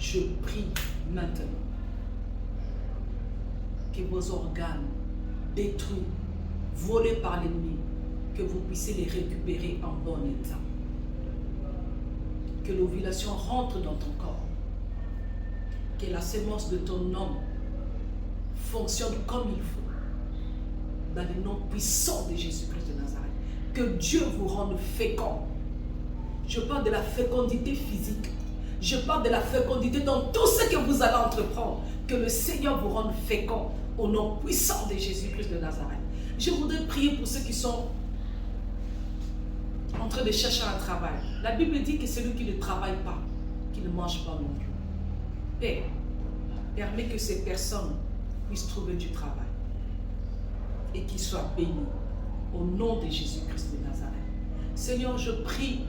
Je prie maintenant que vos organes détruits, volés par l'ennemi, que vous puissiez les récupérer en bon état. Que l'ovulation rentre dans ton corps. Que la sémence de ton homme fonctionne comme il faut. Dans le nom puissant de Jésus-Christ de Nazareth. Que Dieu vous rende fécond. Je parle de la fécondité physique. Je parle de la fécondité dans tout ce que vous allez entreprendre. Que le Seigneur vous rende fécond au nom puissant de Jésus-Christ de Nazareth. Je voudrais prier pour ceux qui sont en train de chercher un travail. La Bible dit que celui qui ne travaille pas, qui ne mange pas non plus. Père, permets que ces personnes puissent trouver du travail et qu'ils soient bénis au nom de Jésus-Christ de Nazareth. Seigneur, je prie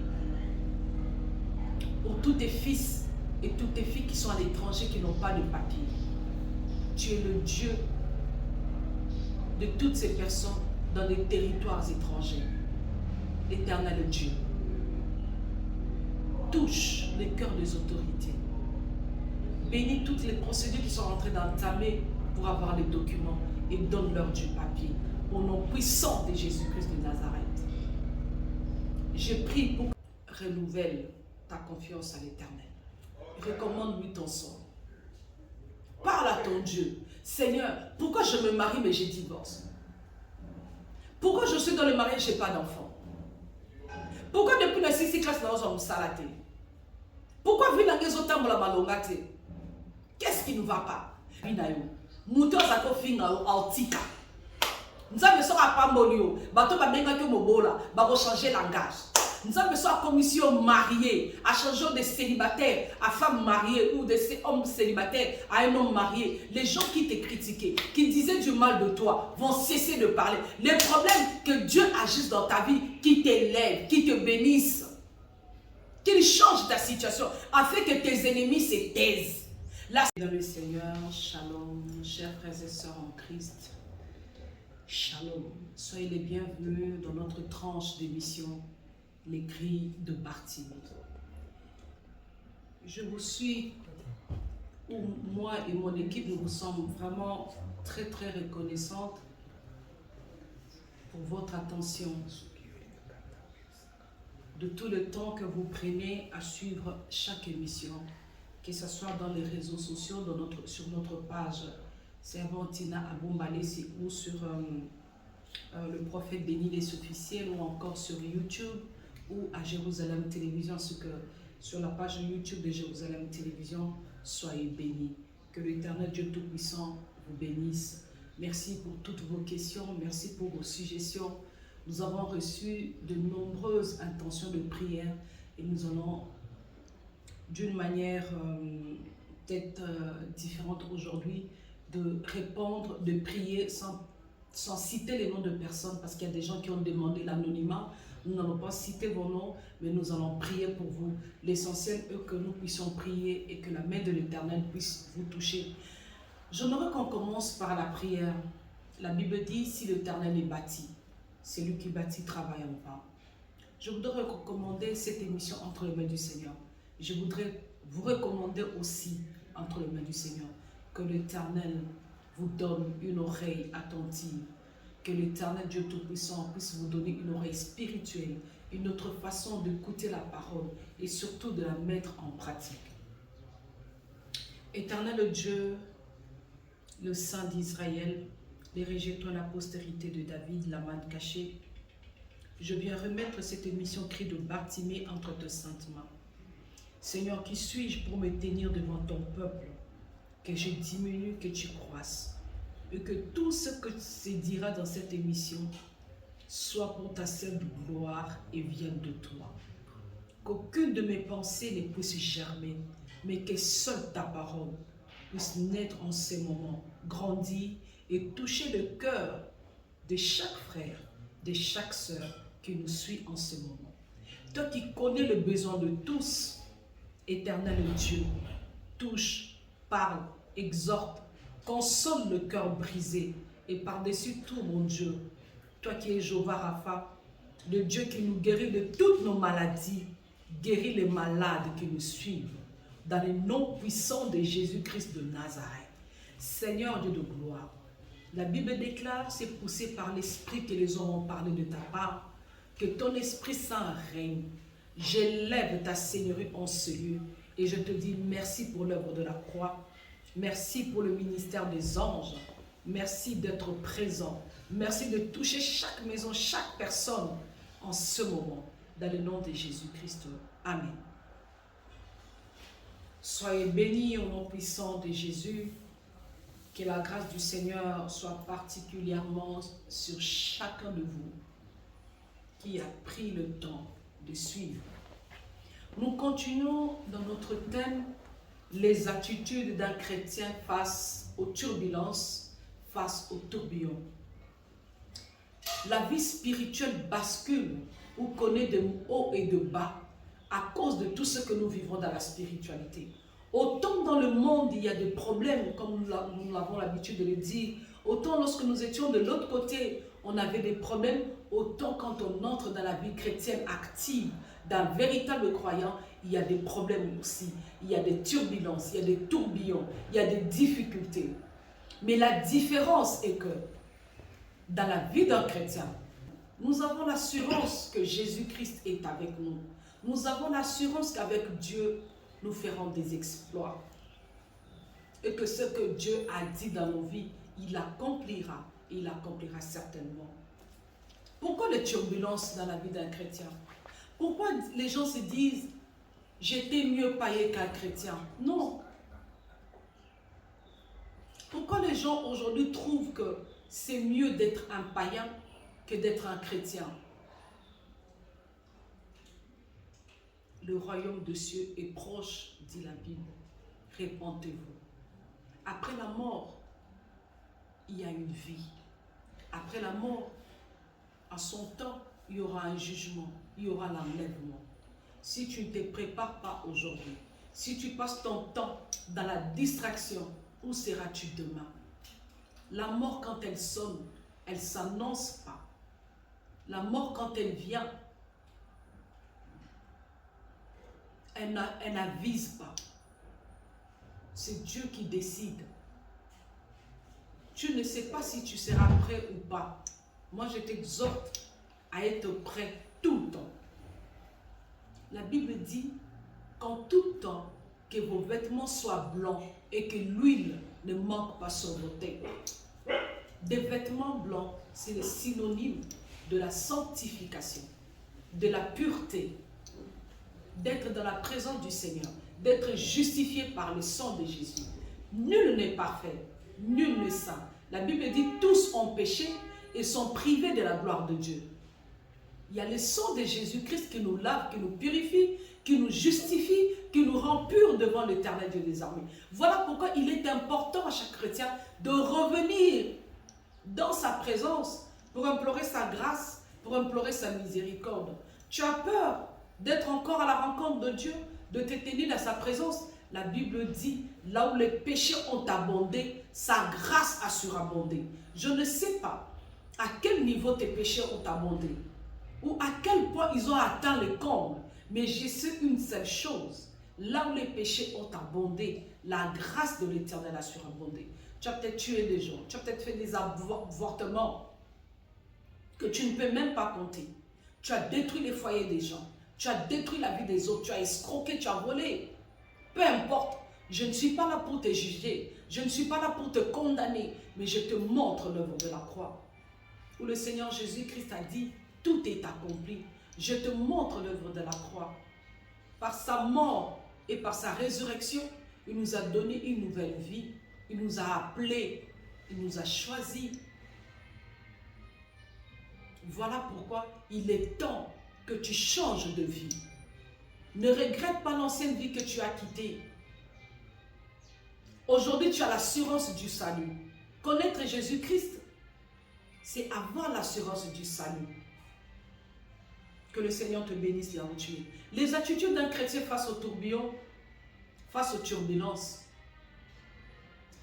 pour tous tes fils et toutes tes filles qui sont à l'étranger, qui n'ont pas de papier. Tu es le Dieu de toutes ces personnes dans des territoires étrangers. Éternel Dieu, touche les cœurs des autorités. Bénis toutes les procédures qui sont en train d'entamer pour avoir les documents et donne-leur du papier. Au nom puissant de Jésus-Christ de Nazareth. Je prie pour que renouvelle ta confiance à l'Éternel. Recommande-lui ton sort. Parle à ton Dieu. Seigneur, pourquoi je me marie mais je divorce? Pourquoi je suis dans le mariage et je n'ai pas d'enfant? Pourquoi depuis la 6e classe nous sommes salatés? Pourquoi vu la maison temps la malongate? Qu'est-ce qui ne va pas? Mouton zako finga altika. Nous avons besoin de pambolio. Bato ba benga ke mobola, ba changer langage. Nous avons besoin de commission mariée, à changer de célibataire à femme mariée ou de ces hommes célibataires à un homme marié. Les gens qui te critiquaient, qui disaient du mal de toi, vont cesser de parler. Les problèmes, que Dieu agisse dans ta vie, qui t'élève, qui te bénisse, qu'il change ta situation, afin que tes ennemis se taisent. Là, dans le Seigneur, shalom, chers frères et sœurs en Christ. Shalom. Soyez les bienvenus dans notre tranche d'émission. Les cris de Bartimée. Je vous suis, moi et mon équipe, nous vous sommes vraiment très reconnaissantes pour votre attention, de tout le temps que vous prenez à suivre chaque émission, que ce soit dans les réseaux sociaux, sur notre page Servantina Abombalesi ou sur le prophète Béni les officiels ou encore sur YouTube ou à Jérusalem Télévision, sur la page YouTube de Jérusalem Télévision. Soyez bénis. Que l'Éternel Dieu Tout-Puissant vous bénisse. Merci pour toutes vos questions, merci pour vos suggestions. Nous avons reçu de nombreuses intentions de prière et nous allons, d'une manière peut-être différente aujourd'hui, de répondre, de prier sans citer les noms de personnes, parce qu'il y a des gens qui ont demandé l'anonymat. Nous n'allons pas citer vos noms, mais nous allons prier pour vous. L'essentiel est que nous puissions prier et que la main de l'Éternel puisse vous toucher. J'aimerais qu'on commence par la prière. La Bible dit, si l'Éternel est bâti, c'est lui qui bâtit travaille en vain. Je voudrais recommander cette émission entre les mains du Seigneur. Je voudrais vous recommander aussi entre les mains du Seigneur que l'Éternel vous donne une oreille attentive. Que l'Éternel Dieu Tout-Puissant puisse vous donner une oreille spirituelle, une autre façon d'écouter la parole et surtout de la mettre en pratique. Éternel Dieu, le Saint d'Israël, dirigez-toi la postérité de David, la main cachée. Je viens remettre cette émission cri de Bartimée entre tes saintes mains. Seigneur, qui suis-je pour me tenir devant ton peuple? Que je diminue, que tu croisses. Et que tout ce que se dira dans cette émission soit pour ta seule gloire et vienne de toi. Qu'aucune de mes pensées ne puisse germer, mais que seule ta parole puisse naître en ces moments, grandir et toucher le cœur de chaque frère, de chaque sœur qui nous suit en ce moment. Toi qui connais le besoin de tous, Éternel Dieu, touche, parle, exhorte, console le cœur brisé et par-dessus tout, mon Dieu, toi qui es Jéhovah Rapha, le Dieu qui nous guérit de toutes nos maladies, guéris les malades qui nous suivent. dans le nom puissant de Jésus-Christ de Nazareth. Seigneur Dieu de gloire, la Bible déclare, c'est poussé par l'Esprit que les hommes ont parlé de ta part, que ton Esprit Saint règne. J'élève ta Seigneurie en ce lieu et je te dis merci pour l'œuvre de la croix. Merci pour le ministère des anges. Merci d'être présent. Merci de toucher chaque maison, chaque personne en ce moment. Dans le nom de Jésus-Christ. Amen. Soyez bénis au nom puissant de Jésus. Que la grâce du Seigneur soit particulièrement sur chacun de vous qui a pris le temps de suivre. Nous continuons dans notre thème, les attitudes d'un chrétien face aux turbulences, face aux tourbillons. La vie spirituelle bascule ou connaît de hauts et de bas à cause de tout ce que nous vivons dans la spiritualité. Autant dans le monde il y a des problèmes, comme nous avons l'habitude de le dire, autant lorsque nous étions de l'autre côté, on avait des problèmes, autant quand on entre dans la vie chrétienne active, d'un véritable croyant, il y a des problèmes aussi. Il y a des turbulences, il y a des tourbillons, il y a des difficultés. Mais la différence est que dans la vie d'un chrétien, nous avons l'assurance que Jésus-Christ est avec nous. Nous avons l'assurance qu'avec Dieu, nous ferons des exploits. Et que ce que Dieu a dit dans nos vies, il l'accomplira. Il l'accomplira certainement. Pourquoi les turbulences dans la vie d'un chrétien? Pourquoi les gens se disent « j'étais mieux païen qu'un chrétien » Non. Pourquoi les gens aujourd'hui trouvent que c'est mieux d'être un païen que d'être un chrétien? Le royaume de cieux est proche, dit la Bible. Répentez-vous. Après la mort, il y a une vie. Après la mort, à son temps, il y aura un jugement, il y aura l'enlèvement. Si tu ne te prépares pas aujourd'hui, si tu passes ton temps dans la distraction, où seras-tu demain? La mort, quand elle sonne, elle ne s'annonce pas. La mort, quand elle vient, elle n'avise pas. C'est Dieu qui décide. Tu ne sais pas si tu seras prêt ou pas. Moi, je t'exhorte à être prêt tout le temps. La Bible dit qu'en tout temps, que vos vêtements soient blancs et que l'huile ne manque pas sur vos têtes. Des vêtements blancs, c'est le synonyme de la sanctification, de la pureté, d'être dans la présence du Seigneur, d'être justifié par le sang de Jésus. Nul n'est parfait, nul n'est saint. La Bible dit tous ont péché et sont privés de la gloire de Dieu. Il y a le sang de Jésus-Christ qui nous lave, qui nous purifie, qui nous justifie, qui nous rend purs devant l'Éternel Dieu des armées. Voilà pourquoi il est important à chaque chrétien de revenir dans sa présence pour implorer sa grâce, pour implorer sa miséricorde. Tu as peur d'être encore à la rencontre de Dieu, de te tenir dans sa présence. La Bible dit, là où les péchés ont abondé, sa grâce a surabondé. Je ne sais pas à quel niveau tes péchés ont abondé, ou à quel point ils ont atteint le comble, mais je sais une seule chose, là où les péchés ont abondé, la grâce de l'Éternel a surabondé. Tu as peut-être tué des gens, tu as peut-être fait des avortements que tu ne peux même pas compter. Tu as détruit les foyers des gens, tu as détruit la vie des autres, tu as escroqué, tu as volé. Peu importe, je ne suis pas là pour te juger, je ne suis pas là pour te condamner, mais je te montre l'œuvre de la croix. Où le Seigneur Jésus-Christ a dit, tout est accompli. Je te montre l'œuvre de la croix. Par sa mort et par sa résurrection, il nous a donné une nouvelle vie. Il nous a appelés, il nous a choisis. Voilà pourquoi il est temps que tu changes de vie. Ne regrette pas l'ancienne vie que tu as quittée. Aujourd'hui, tu as l'assurance du salut. Connaître Jésus-Christ, c'est avoir l'assurance du salut. Que le Seigneur te bénisse là où tu es. Les attitudes d'un chrétien face aux tourbillons, face aux turbulences.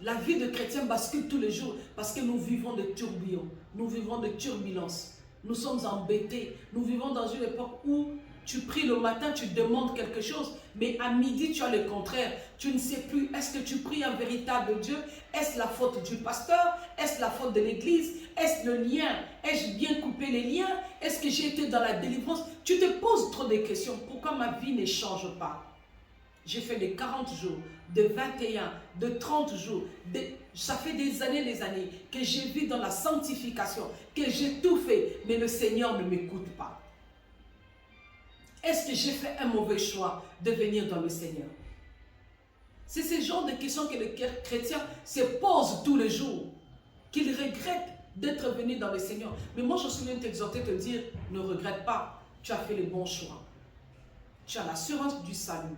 La vie de chrétien bascule tous les jours parce que nous vivons de tourbillons, nous vivons de turbulences. Nous sommes embêtés, nous vivons dans une époque où Tu pries le matin, tu demandes quelque chose, mais à midi, tu as le contraire. Tu ne sais plus, est-ce que tu pries un véritable Dieu? Est-ce la faute du pasteur? Est-ce la faute de l'église? Est-ce le lien? Ai-je bien coupé les liens? Est-ce que j'ai été dans la délivrance? Tu te poses trop de questions. Pourquoi ma vie ne change pas? J'ai fait les 40 jours, de 21, de 30 jours. Ça fait des années que je vis dans la sanctification, que j'ai tout fait, mais le Seigneur ne m'écoute pas. Est-ce que j'ai fait un mauvais choix de venir dans le Seigneur? C'est ce genre de questions que les chrétiens se posent tous les jours, qu'ils regrettent d'être venus dans le Seigneur. Mais moi, je suis venu t'exhorter, te dire, ne regrette pas, tu as fait le bon choix. Tu as l'assurance du salut.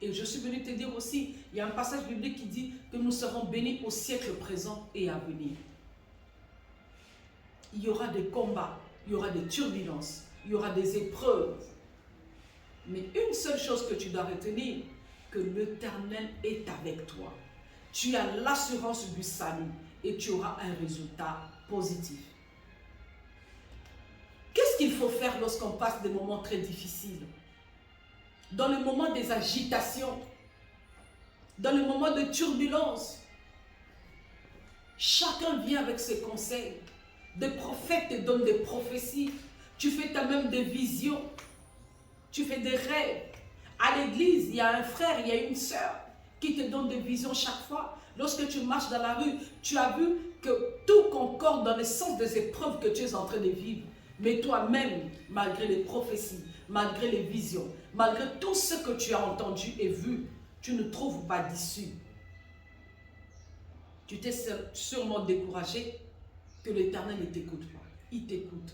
Et je suis venu te dire aussi, il y a un passage biblique qui dit que nous serons bénis au siècle présent et à venir. Il y aura des combats, il y aura des turbulences, il y aura des épreuves. Mais une seule chose que tu dois retenir, que l'Éternel est avec toi. Tu as l'assurance du salut et tu auras un résultat positif. Qu'est-ce qu'il faut faire lorsqu'on passe des moments très difficiles? Dans le moment des agitations, dans le moment de turbulence, chacun vient avec ses conseils. Des prophètes te donnent des prophéties. Tu fais toi-même des visions. Tu fais des rêves. À l'église, il y a un frère, il y a une sœur qui te donne des visions chaque fois. Lorsque tu marches dans la rue, tu as vu que tout concorde dans le sens des épreuves que tu es en train de vivre. Mais toi-même, malgré les prophéties, malgré les visions, malgré tout ce que tu as entendu et vu, tu ne trouves pas d'issue. Tu t'es sûrement découragé que l'Éternel ne t'écoute pas. Il t'écoute.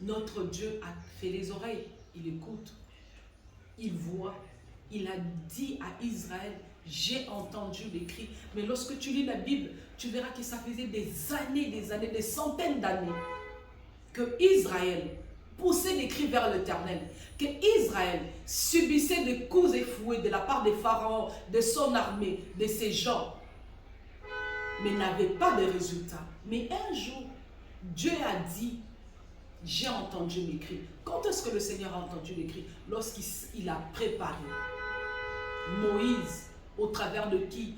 Notre Dieu a fait les oreilles, il écoute, il voit. Il a dit à Israël, j'ai entendu les cris. Mais lorsque tu lis la Bible, tu verras que ça faisait des années, des centaines d'années que Israël poussait des cris vers l'Éternel, que Israël subissait des coups et fouets de la part des pharaons, de son armée, de ses gens, mais n'avait pas de résultat. Mais un jour, Dieu a dit, j'ai entendu les cris. Quand est-ce que le Seigneur a entendu les cris? Lorsqu'il a préparé Moïse, au travers de qui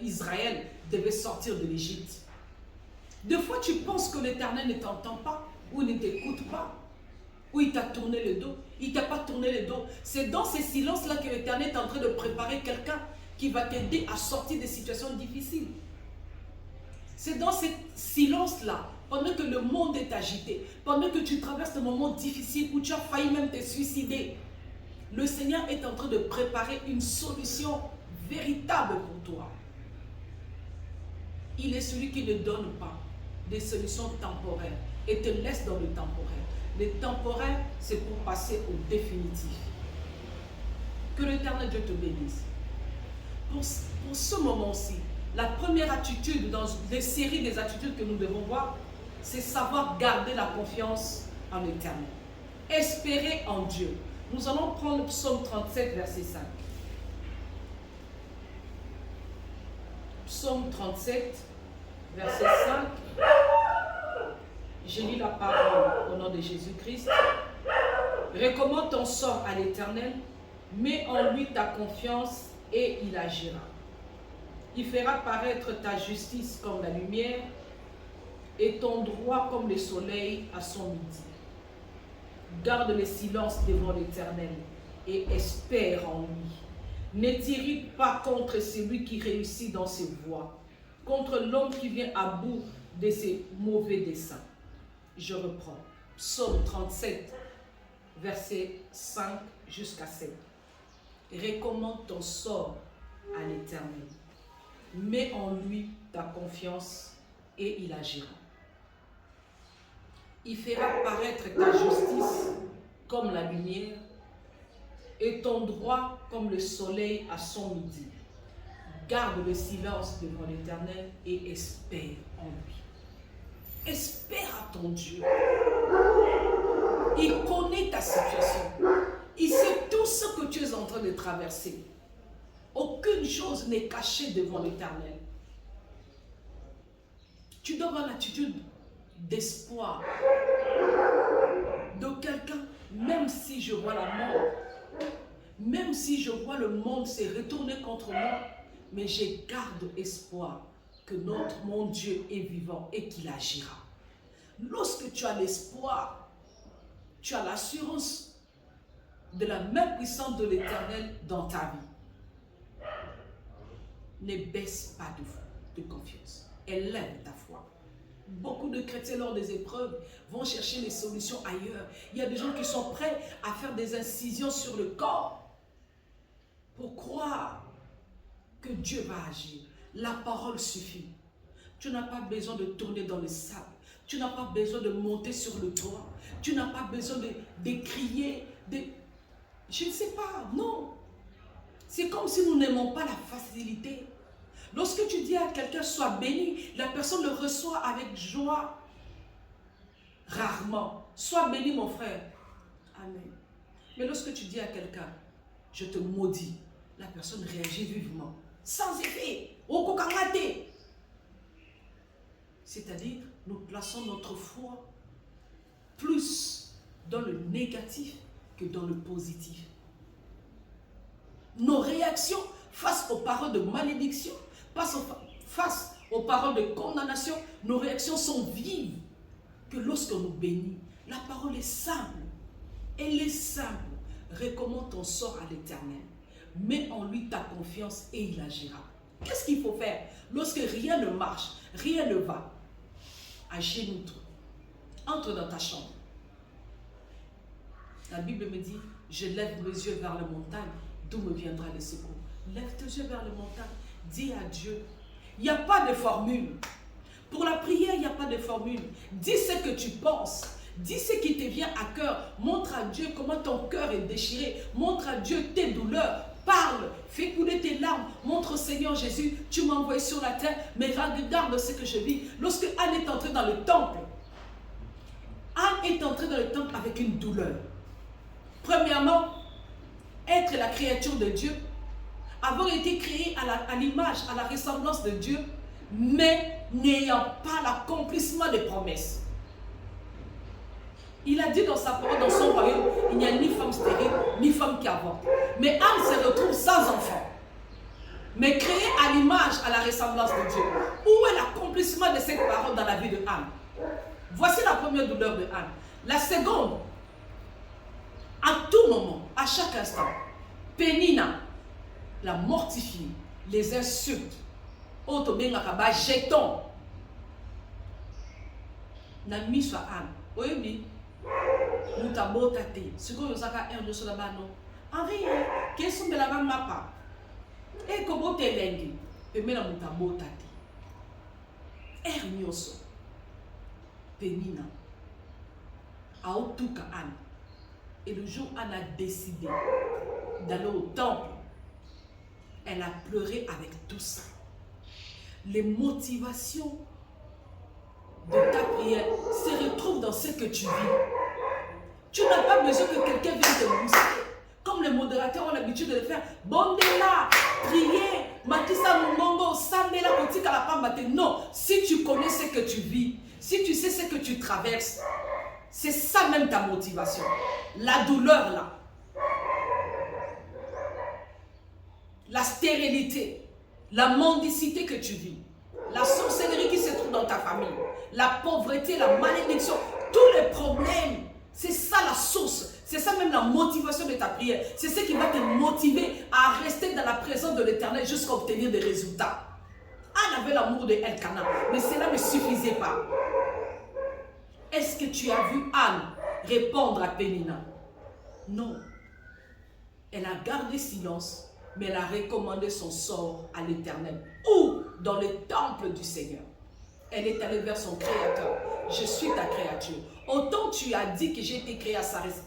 Israël devait sortir de l'Égypte. Des fois, tu penses que l'Éternel ne t'entend pas, ou ne t'écoute pas, ou il t'a tourné le dos. Il ne t'a pas tourné le dos. C'est dans ces silences-là que l'Éternel est en train de préparer quelqu'un qui va t'aider à sortir des situations difficiles. C'est dans ces silences-là, pendant que le monde est agité, pendant que tu traverses des moments difficiles où tu as failli même te suicider, le Seigneur est en train de préparer une solution véritable pour toi. Il est celui qui ne donne pas des solutions temporaires et te laisse dans le temporaire. Le temporaire, c'est pour passer au définitif. Que l'Éternel Dieu te bénisse. Pour ce moment-ci, la première attitude dans les séries des attitudes que nous devons voir, c'est savoir garder la confiance en l'Éternel. Espérer en Dieu. Nous allons prendre le psaume 37, verset 5. Psaume 37, verset 5. Je lis la parole au nom de Jésus-Christ. Recommande ton sort à l'Éternel, mets en lui ta confiance et il agira. Il fera paraître ta justice comme la lumière et ton droit comme le soleil à son midi. Garde le silence devant l'Éternel et espère en lui. Ne t'irrite pas contre celui qui réussit dans ses voies, contre l'homme qui vient à bout de ses mauvais desseins. Je reprends. Psaume 37, verset 5 jusqu'à 7. Recommande ton sort à l'Éternel. Mets en lui ta confiance et il agira. Il fera paraître ta justice comme la lumière et ton droit comme le soleil à son midi. Garde le silence devant l'Éternel et espère en lui. Espère à ton Dieu. Il connaît ta situation. Il sait tout ce que tu es en train de traverser. Aucune chose n'est cachée devant l'Éternel. Tu dois avoir l'attitude d'espoir. de quelqu'un, même si je vois la mort, même si je vois le monde se retourner contre moi, mais je garde espoir que mon Dieu est vivant et qu'il agira. Lorsque tu as l'espoir, tu as l'assurance de la main puissante de l'Éternel dans ta vie. Ne baisse pas de confiance. Élève ta foi. Beaucoup de chrétiens, lors des épreuves, vont chercher les solutions ailleurs. Il y a des gens qui sont prêts à faire des incisions sur le corps pour croire que Dieu va agir. La parole suffit. Tu n'as pas besoin de tourner dans le sable. Tu n'as pas besoin de monter sur le toit. Tu n'as pas besoin de crier. Je ne sais pas, non. C'est comme si nous n'aimons pas la facilité. Lorsque tu dis à quelqu'un, sois béni, la personne le reçoit avec joie. Rarement. Sois béni, mon frère. Amen. Mais lorsque tu dis à quelqu'un, je te maudis, la personne réagit vivement. Sans effet. Au kokangate. C'est-à-dire, nous plaçons notre foi plus dans le négatif que dans le positif. Nos réactions face aux paroles de malédiction, face aux paroles de condamnation, nos réactions sont vives. Que lorsqu'on nous bénit, la parole est simple. Elle est simple. Recommande ton sort à l'Éternel. Mets en lui ta confiance et il agira. Qu'est-ce qu'il faut faire? Lorsque rien ne marche, rien ne va, agenouille-toi. Entre dans ta chambre. La Bible me dit, je lève mes yeux vers les montagnes, d'où me viendra le secours. Lève tes yeux vers les montagnes. Dis à Dieu. Il n'y a pas de formule. Pour la prière, il n'y a pas de formule. Dis ce que tu penses. Dis ce qui te vient à cœur. Montre à Dieu comment ton cœur est déchiré. Montre à Dieu tes douleurs. Parle. Fais couler tes larmes. Montre au Seigneur Jésus, tu m'as envoyé sur la terre, mais regarde ce que je vis. Lorsque Anne est entrée dans le temple, Anne est entrée dans le temple avec une douleur. Premièrement, être la créature de Dieu, avoir été créé à l'image, à la ressemblance de Dieu, mais n'ayant pas l'accomplissement des promesses. Il a dit dans sa parole, dans son royaume, il n'y a ni femme stérile, ni femme qui avorte. Mais Anne se retrouve sans enfant, mais créée à l'image, à la ressemblance de Dieu. Où est l'accomplissement de cette parole dans la vie de Anne? Voici la première douleur de Anne. La seconde, à tout moment, à chaque instant, Pénina la mortifie, les insultes, autobengakaba jeton. Na miso Anne, oyebi, mutabota te. Siko yosaka erdo so là-bas non. Henri, qu'est-ce que la maman mapa? Et comment t'es lengi? Pemela mutabota te. Nyoso. Pénina. Aotuka Anne. Et le jour où Anne a décidé d'aller au temple, elle a pleuré avec tout ça. Les motivations de ta prière se retrouvent dans ce que tu vis. Tu n'as pas besoin que quelqu'un vienne te booster. Comme les modérateurs ont l'habitude de le faire. Bondela, priez, matissa mumongo, sandela, kotika la pambate. Non, si tu connais ce que tu vis, si tu sais ce que tu traverses, c'est ça même ta motivation. La douleur là. La stérilité. La mendicité que tu vis. La sorcellerie qui se trouve dans ta famille. La pauvreté, la malédiction. Tous les problèmes. C'est ça la source. C'est ça même la motivation de ta prière. C'est ce qui va te motiver à rester dans la présence de l'Éternel jusqu'à obtenir des résultats. Anne avait l'amour de Elkanah, mais cela ne suffisait pas. Est-ce que tu as vu Anne répondre à Pénina? Non. Elle a gardé silence, mais elle a recommandé son sort à l'Éternel. Ou dans le temple du Seigneur. Elle est allée vers son Créateur. Je suis ta créature. Autant tu as dit que j'ai été créé à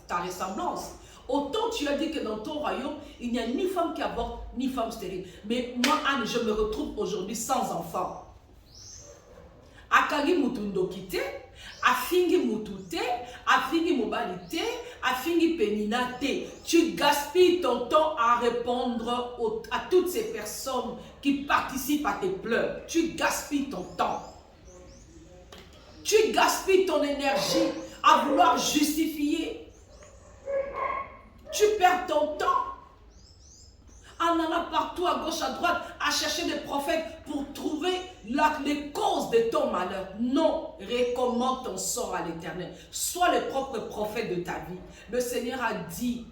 ta ressemblance, autant tu as dit que dans ton royaume, il n'y a ni femme qui avorte, ni femme stérile. Mais moi, Anne, je me retrouve aujourd'hui sans enfant. Akagi mutundo kite, afingi mutute, afingi mobalite, afingi peninate. Tu gaspilles ton temps à répondre à toutes ces personnes qui participent à tes pleurs. Tu gaspilles ton temps. Tu gaspilles ton énergie à vouloir justifier. Tu perds ton temps en allant partout à gauche, à droite, à chercher des prophètes pour trouver les causes de ton malheur. Non, recommande ton sort à l'Éternel. Sois le propre prophète de ta vie. Le Seigneur a dit,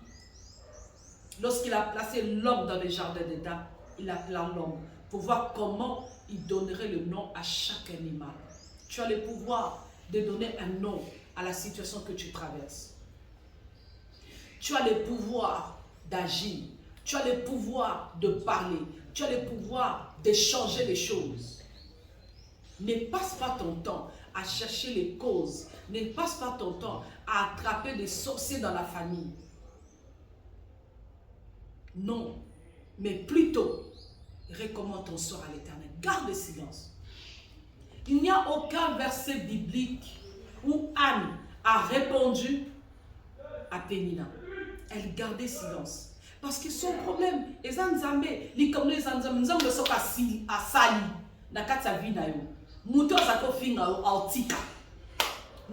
lorsqu'il a placé l'homme dans les jardins d'Éden, il appela l'homme pour voir comment il donnerait le nom à chaque animal. Tu as le pouvoir de donner un nom à la situation que tu traverses. Tu as le pouvoir d'agir. Tu as le pouvoir de parler. Tu as le pouvoir de changer les choses. Ne passe pas ton temps à chercher les causes. Ne passe pas ton temps à attraper des sorciers dans la famille. Non, mais plutôt, recommande ton sort à l'Éternel. Garde le silence. Il n'y a aucun verset biblique où Anne a répondu à Pénina. Elle gardait silence. Parce que son problème, les Nzambe, les comme les Nzambe sont à Sali, dans la vie na yo. Muto zako finga au tika.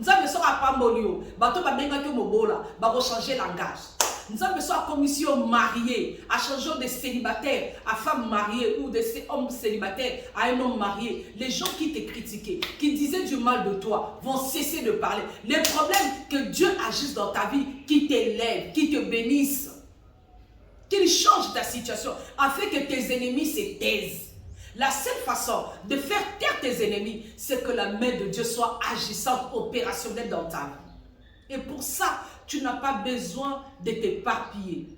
Nzambe sont à Pambolio, bato ba benga ke mobola, ba changer langage. Nzambe sont à commission mariée, à changer de célibataire à femme mariée ou de ces hommes célibataires à un homme marié. Les gens qui te critiquaient, qui disaient du mal de toi, vont cesser de parler. Les problèmes que Dieu agisse dans ta vie, qui t'élève, qui te bénisse. Qu'il change ta situation afin que tes ennemis se taisent. La seule façon de faire taire tes ennemis, c'est que la main de Dieu soit agissante, opérationnelle dans ta vie. Et pour ça, tu n'as pas besoin de t'éparpiller.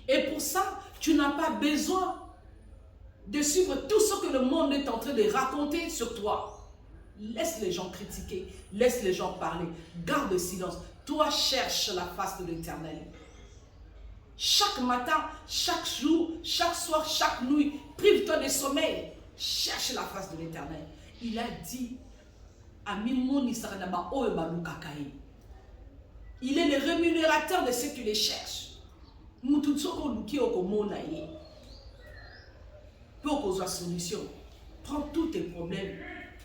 Et pour ça, tu n'as pas besoin de suivre tout ce que le monde est en train de raconter sur toi. Laisse les gens critiquer, laisse les gens parler, garde le silence. Toi, cherche la face de l'Éternel. Chaque matin, chaque jour, chaque soir, chaque nuit, prive-toi de sommeil. Cherche la face de l'Éternel. Il a dit, il est le rémunérateur de ceux qui les cherchent. Pour qu'on soit solution, prends tous tes problèmes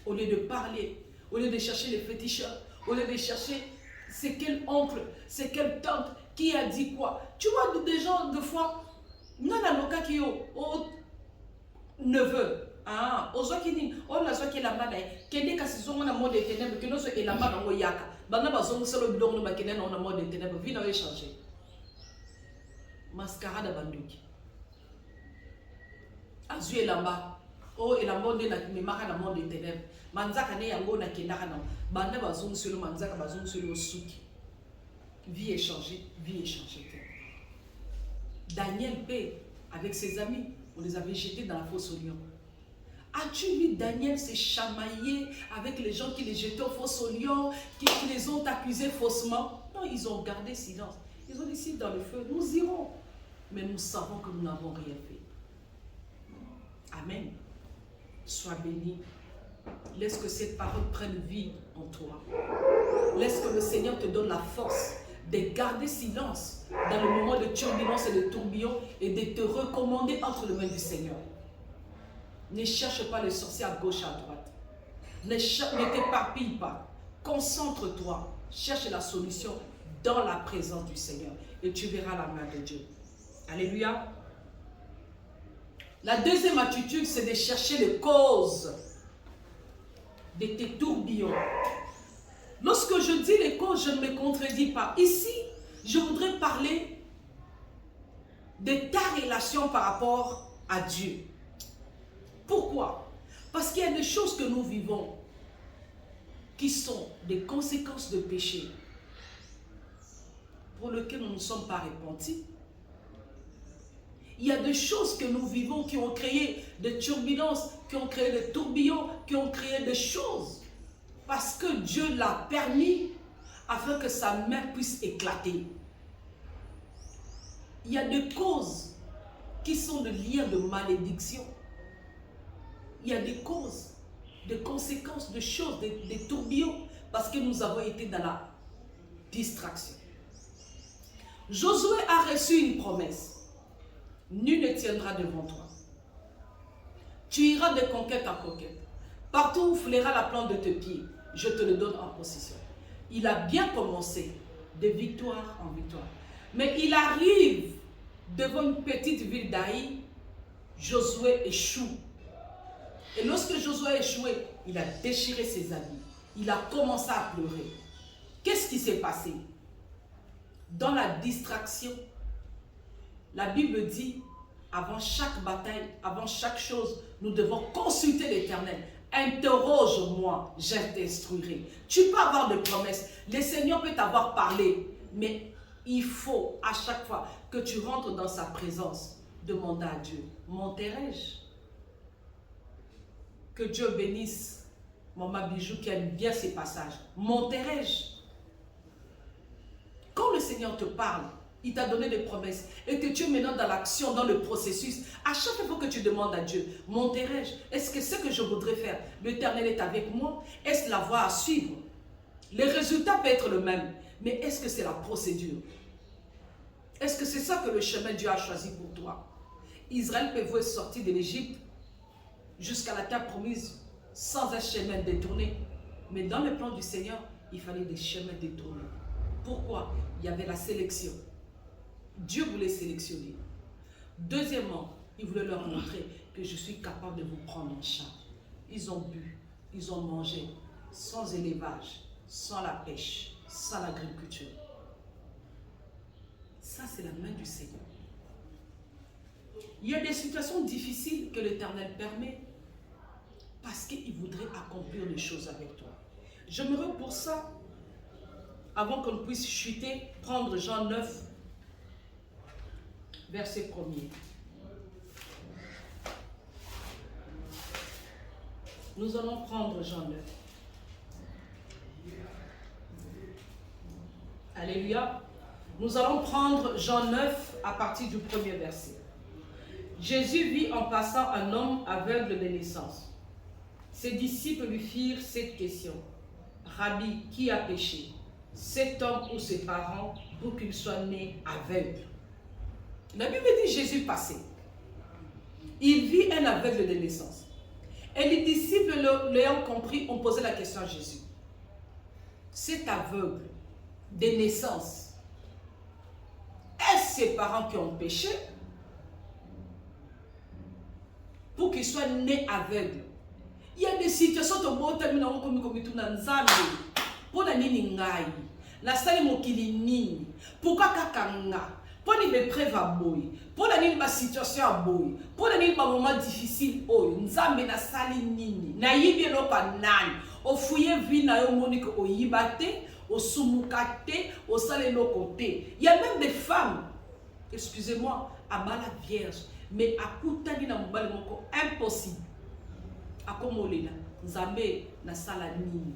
au lieu de parler, au lieu de chercher les féticheurs, au lieu de chercher c'est quel oncle, c'est quelle tante qui a dit quoi. Tu vois des gens, des fois, non, la loca qui au neveu, aux gens qui disent, on a qui est la mada, qui est que si on a mode de ténèbres, que nous sommes la mada en yaka, bana bazong solo bidon no makene on a mode de ténèbres, vie n'a changé. Mascarade à banduki. Azu et là-bas, oh et la mode na mimaka na mode de ténèbres. Manzaka ne yango na kendaka na banda bazong solo manzaka bazong solo suki. Vie échangée, vie échangée. Daniel paix avec ses amis, on les avait jetés dans la fosse au lion. As-tu vu Daniel se chamailler avec les gens qui les jetaient au fosse au lion, qui les ont accusés faussement? Non, ils ont gardé silence. Ils ont dit, si dans le feu, nous irons. Mais nous savons que nous n'avons rien fait. Amen. Sois béni. Laisse que cette parole prenne vie en toi. Laisse que le Seigneur te donne la force de garder silence dans le moment de turbulence et de tourbillon et de te recommander entre les mains du Seigneur. Ne cherche pas les sorciers à gauche, à droite. Ne t'éparpille pas. Concentre-toi. Cherche la solution dans la présence du Seigneur et tu verras la main de Dieu. Alléluia. La deuxième attitude, c'est de chercher les causes de tes tourbillons. Lorsque je dis les causes, je ne me contredis pas. Ici, je voudrais parler de ta relation par rapport à Dieu. Pourquoi? Parce qu'il y a des choses que nous vivons qui sont des conséquences de péché pour lesquelles nous ne sommes pas repentis. Il y a des choses que nous vivons qui ont créé des turbulences, qui ont créé des tourbillons, qui ont créé des choses. Parce que Dieu l'a permis afin que sa main puisse éclater. Il y a des causes qui sont de liens de malédiction. Il y a des causes, des conséquences, de choses, des tourbillons, parce que nous avons été dans la distraction. Josué a reçu une promesse. Nul ne tiendra devant toi. Tu iras de conquête en conquête. Partout où flaira la plante de tes pieds, je te le donne en possession. Il a bien commencé, de victoire en victoire. Mais il arrive devant une petite ville d'Aï, Josué échoue. Et lorsque Josué a échoué, il a déchiré ses habits. Il a commencé à pleurer. Qu'est-ce qui s'est passé? Dans la distraction, la Bible dit, avant chaque bataille, avant chaque chose, nous devons consulter l'Éternel. Interroge-moi, je t'instruirai. Tu peux avoir des promesses. Le Seigneur peut t'avoir parlé. Mais il faut à chaque fois que tu rentres dans sa présence, demander à Dieu, monterai-je? Que Dieu bénisse Maman Bijou qui aime bien ces passages. Monterai-je? Quand le Seigneur te parle, il t'a donné des promesses et que tu es maintenant dans l'action, dans le processus, à chaque fois que tu demandes à Dieu, monterai-je? Est-ce que ce que je voudrais faire, l'Éternel est avec moi? Est-ce la voie à suivre? Les résultats peuvent être le même, mais est-ce que c'est la procédure? Est-ce que c'est ça que le chemin Dieu a choisi pour toi? Israël peut sortir de l'Égypte jusqu'à la terre promise sans un chemin détourné. Mais dans le plan du Seigneur, il fallait des chemins détournés. Pourquoi? Il y avait la sélection. Dieu voulait sélectionner. Deuxièmement, il voulait leur montrer que je suis capable de vous prendre en charge. Ils ont bu, ils ont mangé, sans élevage, sans la pêche, sans l'agriculture. Ça, c'est la main du Seigneur. Il y a des situations difficiles que l'Éternel permet parce qu'il voudrait accomplir les choses avec toi. J'aimerais pour ça, avant qu'on puisse chuter, prendre Jean 9, verset 1er. Nous allons prendre Jean 9. Alléluia. Nous allons prendre Jean 9 à partir du premier verset. Jésus vit en passant un homme aveugle de naissance. Ses disciples lui firent cette question. Rabbi, qui a péché, cet homme ou ses parents, pour qu'il soit né aveugle? La Bible dit Jésus passait. Il vit un aveugle de naissance. Et les disciples l'ayant compris ont posé la question à Jésus. Cet aveugle de naissance, est-ce ses parents qui ont péché pour qu'il soit né aveugle? Il y a des situations où tu as pour la nini ngai la sali mokili nini pourquoi kakanga pour ni be préva boy pour la nini ba situation a boy pour la nini ba moment difficile oyo nzambe na sali nini na yibi loka nani o fouiller vie na yo monique o yibate o sumukate o sale lokote. Il y a même des femmes, excusez-moi, à malade vierge mais à kutani na mobali moko impossible akomolela nzambe na sala nini.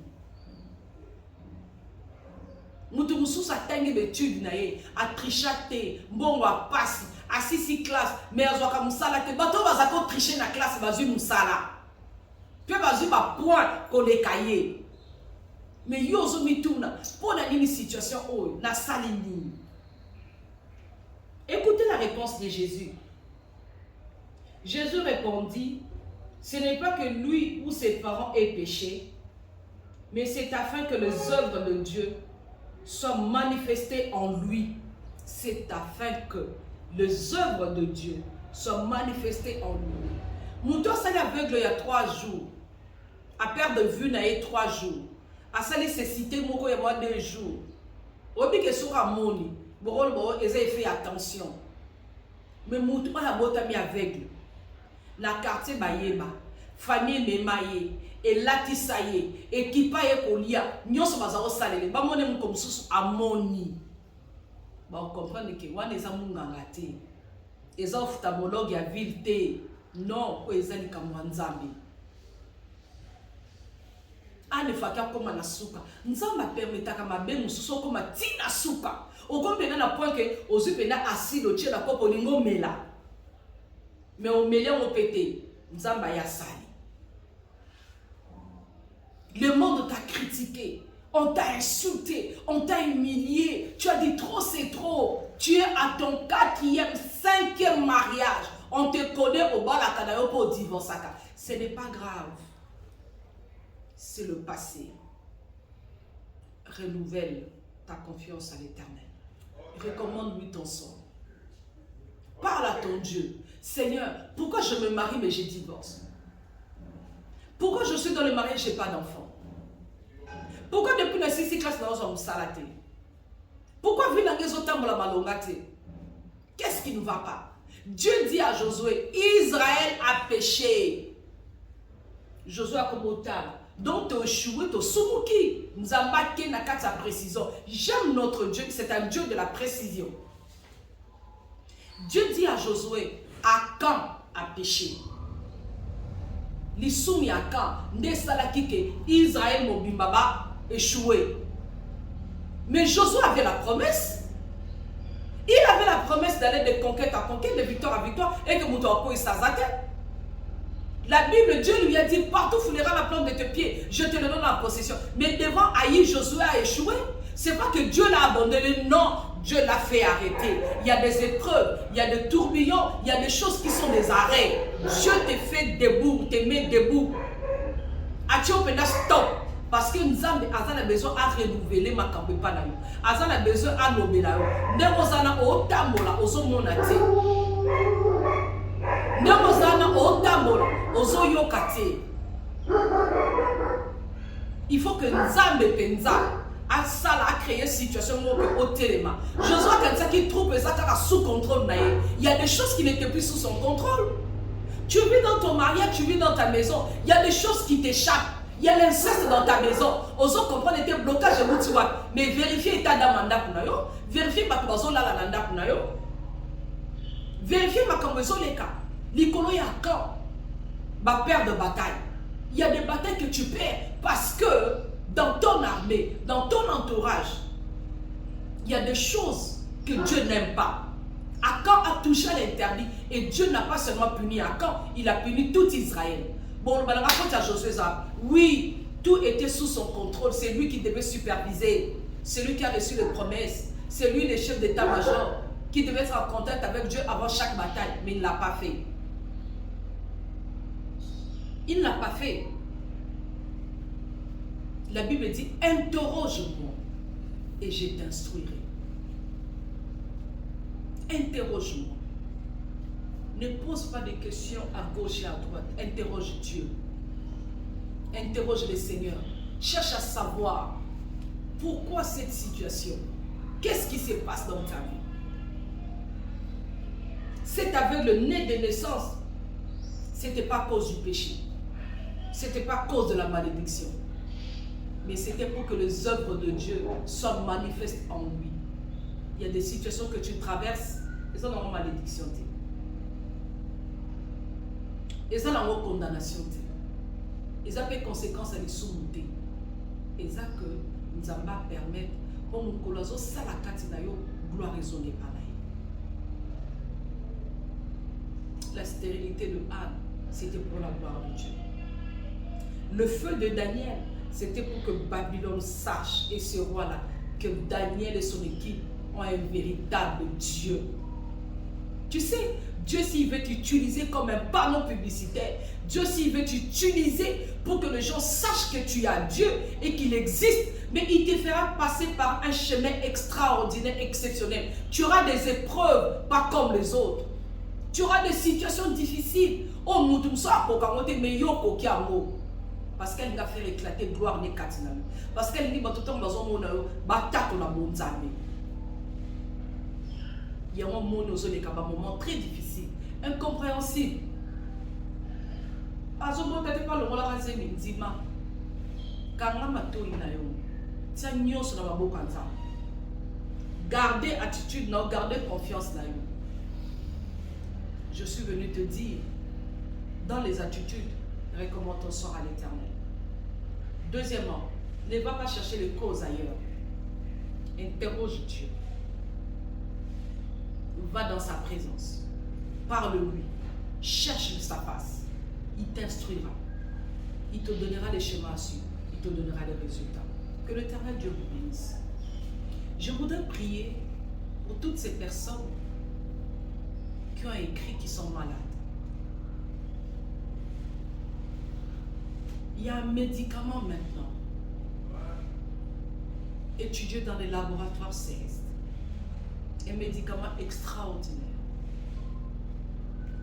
Mutu mususu atangi betude na ye atrichate mbongo apasi asisi classe mais azwaka musala te bato bazako tricher na classe bazui musala pe bazui ba point koleka ye mais yo zo mituna pona nini situation oyo na sali nini. Écoutez la réponse de Jésus. Jésus répondit, ce n'est pas que lui ou ses parents aient péché, mais c'est afin que les œuvres de Dieu soient manifestées en lui. C'est afin que les œuvres de Dieu soient manifestées en lui. Mouton s'est aveugle il y a 3 jours. À perdre de vue, il y a 3 jours. À sa nécessité, il y a 2 jours. Obi que sur Amoni, ils ont fait attention. Mais Mouton a mis aveugle. Na quartier Bayeba, famille Memaye, et Latisaye, et Kipaye Kolia, Nyos Bazaro Salé, Bamone comme sous Amoni. On comprend que Wan est Amungangate. Les ophtalmologues à ville, non, ils ont comme Nzambi. Ane faka comme na souka. Nzamba permettra kama bemu suso comme tina souka. Au compte na point que aux pena acide au tien la copo lingo mela. Mais au mêlé au pété, Nzamba ya sali. Le monde t'a critiqué, on t'a insulté, on t'a humilié. Tu as dit trop, c'est trop. Tu es à ton 4e, 5e mariage. On te connaît au bas la kadayo pour divorcer. Ce n'est pas grave. C'est le passé. renouvelle ta confiance à l'Éternel. Recommande-lui ton sort. Parle à ton Dieu. Seigneur, pourquoi je me marie mais je divorce? Pourquoi je suis dans le mariage et je n'ai pas d'enfant? Pourquoi depuis la 6e classe, nous sommes salatés? Pourquoi qu'est-ce qui ne va pas? Dieu dit à Josué, Israël a péché. Josué a comme autant. Donc tu as échoué, tu as soumuki. Nous avons marqué sa précision. J'aime notre Dieu, c'est un Dieu de la précision. Dieu dit à Josué, Akan a péché. L'issoumi Akan, ne salaki que Israël mobimbaba échoué. Mais Josué avait la promesse. Il avait la promesse d'aller de conquête à conquête, de victoire à victoire, et que Moutouako est Sazate. La Bible, Dieu lui a dit, partout foulera la plante de tes pieds, je te le donne en possession. Mais devant Haï, Josué a échoué. C'est pas que Dieu l'a abandonné, non, Dieu l'a fait arrêter. Il y a des épreuves, il y a des tourbillons, il y a des choses qui sont des arrêts. Dieu te fait debout, te met debout. Atio pena stop. Parce que nous avons besoin à renouveler ma campagne. Nous avons besoin à nommer la eau. Nous avons besoin aux monate. Nous avons il faut que nous avons à ça a créé une situation au téléma. Je vois quelqu'un qui trouve ça sous contrôle. Il y a des choses qui n'étaient plus sous son contrôle. Tu vis dans ton mariage, tu vis dans ta maison. Il y a des choses qui t'échappent. Il y a l'inceste dans ta maison. Aux autres comprendre était blocage de moutiwa. Mais vérifiez l'état d'amanda kunayo. Vérifiez ma kabazo la landa kunayo. Vérifiez ma kabazo les cas. L'icolo y a quand ma père de bataille. Il y a des batailles que tu perds parce que dans ton armée, dans ton entourage, il y a des choses que Dieu n'aime pas. Akan a touché à l'interdit et Dieu n'a pas seulement puni Akan, il a puni tout Israël. Bon, le raconte à Josué ça. Oui, tout était sous son contrôle. C'est lui qui devait superviser. C'est lui qui a reçu les promesses. C'est lui le chef d'état-major qui devait être en contact avec Dieu avant chaque bataille. Mais il ne l'a pas fait. Il ne l'a pas fait. La Bible dit, interroge-moi et je t'instruirai. Interroge-moi. Ne pose pas de questions à gauche et à droite. Interroge Dieu. Interroge le Seigneur. Cherche à savoir pourquoi cette situation. Qu'est-ce qui se passe dans ta vie? Cet aveugle né de naissance, ce n'était pas à cause du péché. Ce n'était pas à cause de la malédiction. Mais c'était pour que les œuvres de Dieu soient manifestes en lui. Il y a des situations que tu traverses et ça n'a pas malédiction. Et ça n'a pas condamnation. Et ça fait conséquence à les sous-monter. Et ça que nous allons permettre pour nous coloser ça la catinayo gloire raisonner par là. La stérilité de Anne, c'était pour la gloire de Dieu. Le feu de Daniel, c'était pour que Babylone sache, et ce roi-là, que Daniel et son équipe ont un véritable Dieu. Tu sais, Dieu s'il veut t'utiliser comme un panneau publicitaire, Dieu s'il veut t'utiliser pour que les gens sachent que tu as Dieu et qu'il existe, mais il te fera passer par un chemin extraordinaire, exceptionnel. Tu auras des épreuves, pas comme les autres. Tu auras des situations difficiles. Oh, moutoumsa, mais yoko kiamo. Parce qu'elle va faire éclater gloire ne katina. Parce qu'elle dit tout le temps dans un monde batato la montagne. Il y a un moment très difficile, incompréhensible. Gardez attitude, non, gardez confiance. Je suis venu te dire, dans les attitudes, recommande ton sort à l'Éternel. Deuxièmement, ne va pas chercher les causes ailleurs. Interroge Dieu. Va dans sa présence. Parle-lui. Cherche sa face. Il t'instruira. Il te donnera les schémas à suivre. Il te donnera les résultats. Que l'Éternel Dieu vous bénisse. Je voudrais prier pour toutes ces personnes qui ont écrit qui sont malades. Il y a un médicament maintenant. étudié dans les laboratoires célestes. Un médicament extraordinaire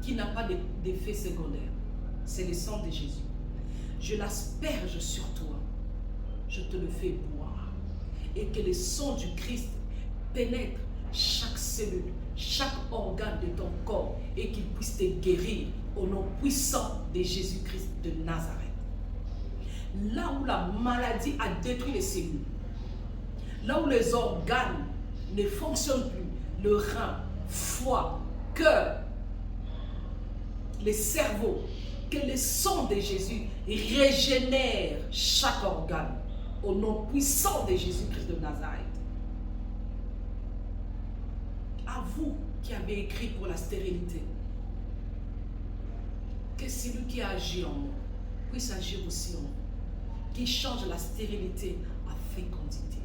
qui n'a pas d'effet secondaire. C'est le sang de Jésus. Je l'asperge sur toi. Je te le fais boire. Et que le sang du Christ pénètre chaque cellule, chaque organe de ton corps et qu'il puisse te guérir au nom puissant de Jésus-Christ de Nazareth. Là où la maladie a détruit les cellules, là où les organes ne fonctionnent plus, le rein, foie, cœur, le cerveau, que le sang de Jésus régénère chaque organe au nom puissant de Jésus-Christ de Nazareth. À vous qui avez écrit pour la stérilité, que celui qui agit en nous puisse agir aussi en nous, qui change la stérilité à fécondité.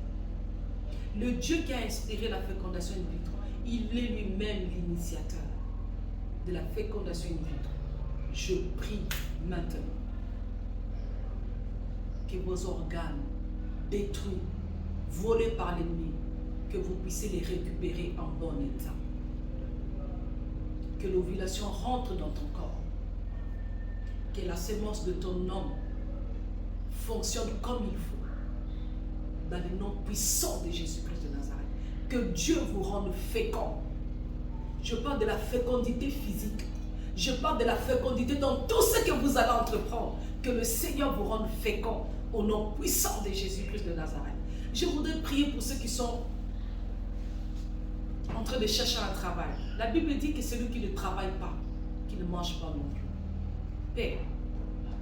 Le Dieu qui a inspiré la fécondation in vitro, il est lui-même l'initiateur de la fécondation in vitro. Je prie maintenant que vos organes détruits, volés par l'ennemi, que vous puissiez les récupérer en bon état. Que l'ovulation rentre dans ton corps. Que la sémence de ton homme fonctionne comme il faut. Dans le nom puissant de Jésus-Christ de Nazareth. Que Dieu vous rende fécond. Je parle de la fécondité physique. Je parle de la fécondité dans tout ce que vous allez entreprendre. Que le Seigneur vous rende fécond au nom puissant de Jésus-Christ de Nazareth. Je voudrais prier pour ceux qui sont en train de chercher un travail. La Bible dit que celui qui ne travaille pas, qui ne mange pas non plus. Père,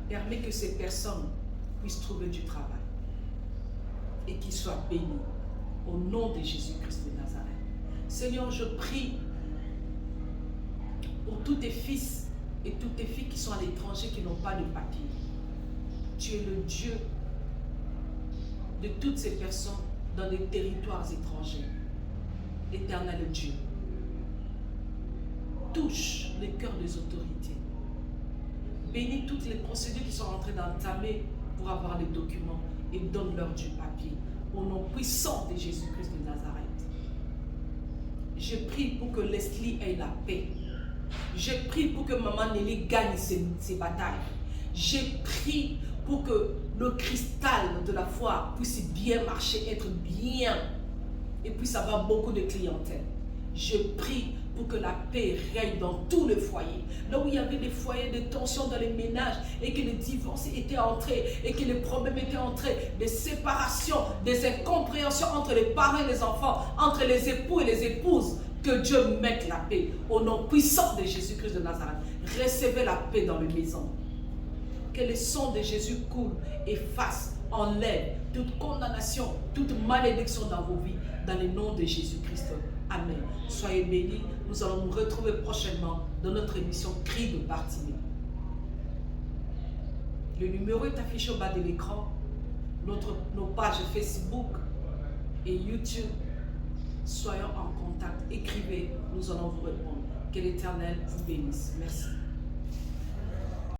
permets que ces personnes puissent trouver du travail et qu'ils soient bénis au nom de Jésus-Christ de Nazareth. Seigneur, je prie pour tous tes fils et toutes tes filles qui sont à l'étranger, qui n'ont pas de papier. Tu es le Dieu de toutes ces personnes dans des territoires étrangers. Éternel Dieu, touche les cœurs des autorités. Bénis toutes les procédures qui sont en train d'entamer pour avoir les documents et donne-leur du papier. Au nom puissant de Jésus-Christ de Nazareth. Je prie pour que Leslie ait la paix. Je prie pour que Maman Nelly gagne ses batailles. Je prie pour que le cristal de la foi puisse bien marcher, être bien et puisse avoir beaucoup de clientèle. Je prie pour que la paix règne dans tous les foyers. Là où il y avait des foyers de tension dans les ménages et que les divorces étaient entrés et que les problèmes étaient entrés, des séparations, des incompréhensions entre les parents et les enfants, entre les époux et les épouses, que Dieu mette la paix au nom puissant de Jésus-Christ de Nazareth. Recevez la paix dans les maisons. Que le sang de Jésus coule, efface, enlève toute condamnation, toute malédiction dans vos vies, dans le nom de Jésus-Christ. Amen. Soyez bénis. Nous allons nous retrouver prochainement dans notre émission Cri de Bartimée. Le numéro est affiché au bas de l'écran. Nos pages Facebook et YouTube. Soyons en contact. Écrivez, nous allons vous répondre. Que l'Éternel vous bénisse. Merci.